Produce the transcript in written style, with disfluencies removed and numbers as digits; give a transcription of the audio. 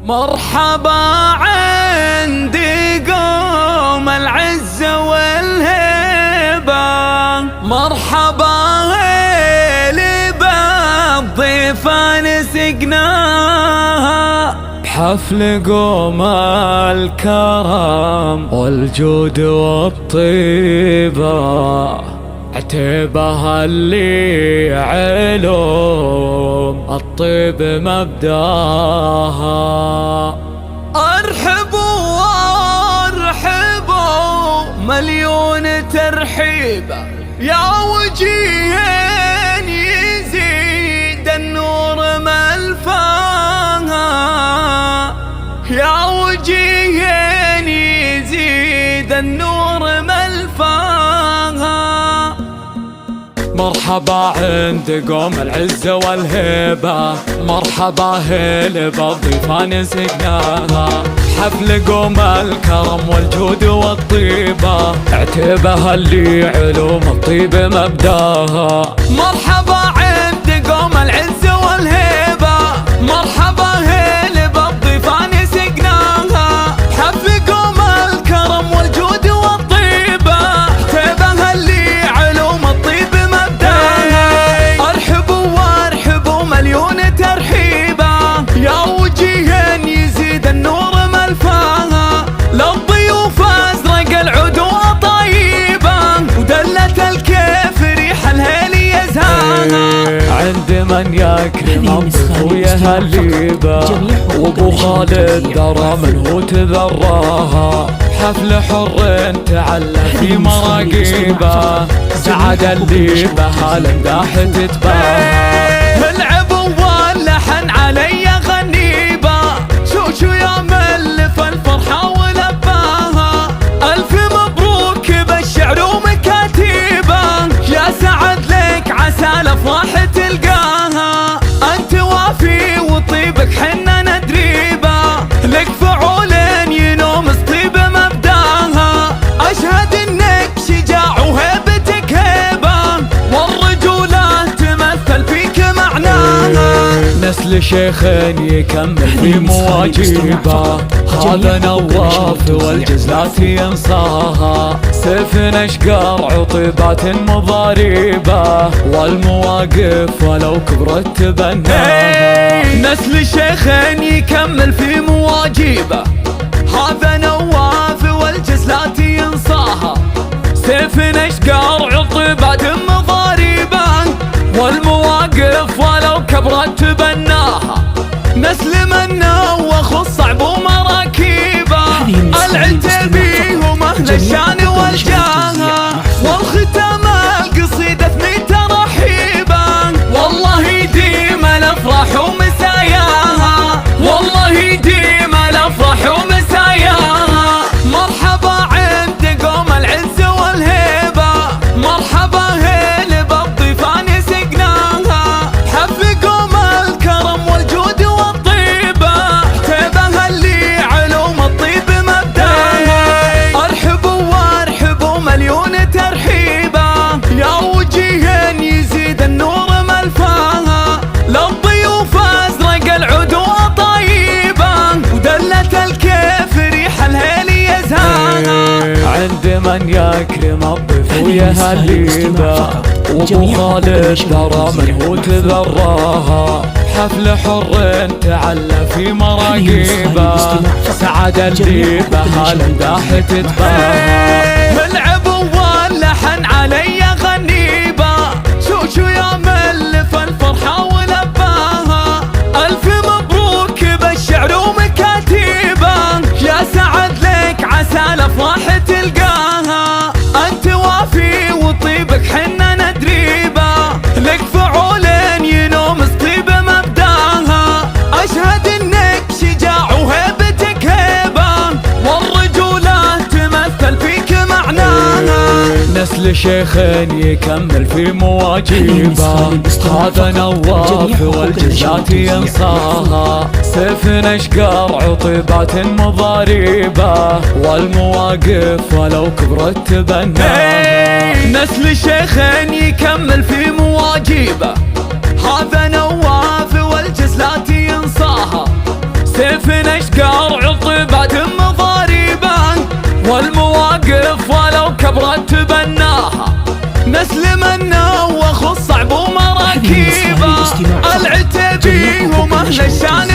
مرحبا عندي قوم العز والهيبة، مرحبا بالضيفان سقناها بحفل قوم الكرم والجود والطيبة. عتيبها اللي علوم الطيب مبداها. ارحبوا ارحبوا مليون ترحيبة يا وجيهين يزيد النور ملفاها، يا وجيهين يزيد النور ملفاها. مرحبا عند قوم العزة والهيبة، مرحبا هيل بالضيفان سقناها حفل قوم الكرم والجود والطيبة. عتيبها اللي علوم الطيب مبداها. مرحبا عند قوم العزة والهيبة، مرحبا هيل بالضيفان سقناها حفل قوم الكرم والجود والطيبة. عتيبها اللي علوم الطيب يا وجيهين يزيد النور ملفاها. للضيوف ازرق العود وطيبة ودلة الكيف ريح الهيل يزهاها. عند من يكرم الضيف ويهليبه وابو خالد درى من هو تذراها. حفل حر تعلى في مراقيبه سعد اللي بها الامداح تتباهى. العب واللحن علي غنيبه شو يا ملف الفرحة ولباها. الف مبروك بالشعر ومكاتيبه يا سعد لك عسى الافراح تلقاها. انت وافي وطيبك حنا ندريبه لك فعولين ينوم طيب مبداها. اشهد انك شجاع وهيبتك هيبه والرجوله تمثل فيك معناها. نسل شيخين يكمل في مواجيبه هذا نواف والجزلات ينصاها. سيف اشقر عطيبات مضاريبه والمواقف ولو كبرت تبناها. نسل شيخين يكمل في مواجيبه هذا نواف والجزلات ينصاها. سيف اشقر عطيبات مضاريبه والمواقف ولو كبرت تبناها. نسل منا وخص صعب ومراكيبه العتيبي ومهل الشان والجاهه. والختام القصيدة 8 ترحيبه والله يديم الافراح ومساياها، والله يديم الافراح ومساياها. مرحبا عند قوم العزة والهيبة، مرحبا هيل بالضيفان سقناها حفل قوم الكرم والجود والطيبة. عتيبها اللي علوم الطيب مبداها. ارحبوا وارحبوا مليون ترحيبة يا وجيهين يزيد النور ملفاها. للضيوف ازرق العود وطيبة ودلة الكيف ريح الهيل يزهاها. عند من يكرم الضيف ويهليبه وابو خالد درى من هو تذراها. حفل حر تعلى في مراقيبه سعد اللي بها الامداح تتباهى. العب واللحن علي غنيبه شو يا ملف الفرحة ولباها. الف مبروك بالشعر ومكاتيبه يا سعد لك عسى الافراح تلقاها. انت وافي وطيبك حنا ندريبه لك فعولين ينوم طيب مبداها. اشهد انك شجاع وهيبتك هيبه والرجوله تمثل فيك معناها. نسل شيخين يكمل في مواجيبه هذا نواف والجزات ينصاها. سيف اشقر عطيبات مضاريبه والمواقف ولو كبرت تبناها. نسل شيخين يكمل في مواجيبه هذا نواف والجزلات ينصاها. سيفنا اشقار عطبات مضاربا، والمواقف ولو كبرت تبناها، نسلم النوخ الصعب ومراكيبه، العتبي ومهل الشان